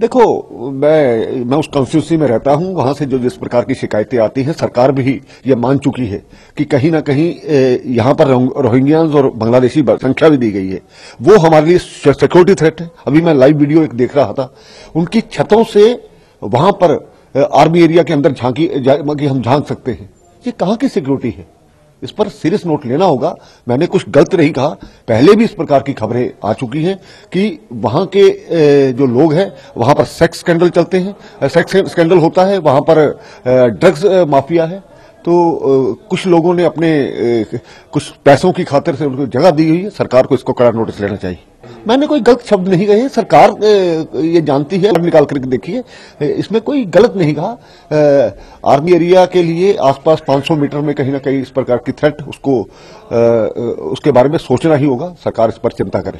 देखो, मैं उस कॉन्स्टिट्यूंसी में रहता हूं। वहां से जो जिस प्रकार की शिकायतें आती हैं, सरकार भी ये मान चुकी है कि कहीं ना कहीं यहां पर रोहिंग्याज और बांग्लादेशी संख्या भी दी गई है। वो हमारे लिए सिक्योरिटी थ्रेट है। अभी मैं लाइव वीडियो एक देख रहा था, उनकी छतों से वहां पर आर्मी एरिया के अंदर हम झांक सकते हैं। ये कहां की सिक्योरिटी है? इस पर सीरियस नोट लेना होगा। मैंने कुछ गलत नहीं कहा। पहले भी इस प्रकार की खबरें आ चुकी हैं कि वहां के जो लोग हैं, वहां पर सेक्स स्कैंडल चलते हैं, सेक्स स्कैंडल होता है, वहां पर ड्रग्स माफिया है। तो कुछ लोगों ने अपने कुछ पैसों की खातिर से उनको जगह दी हुई है। सरकार को इसको कड़ा नोटिस लेना चाहिए। मैंने कोई गलत शब्द नहीं कहे। सरकार ये जानती है, निकाल करके देखिए, इसमें कोई गलत नहीं कहा। आर्मी एरिया के लिए आसपास 500 मीटर में कहीं ना कहीं इस प्रकार की थ्रेट, उसके बारे में सोचना ही होगा। सरकार इस पर चिंता करे।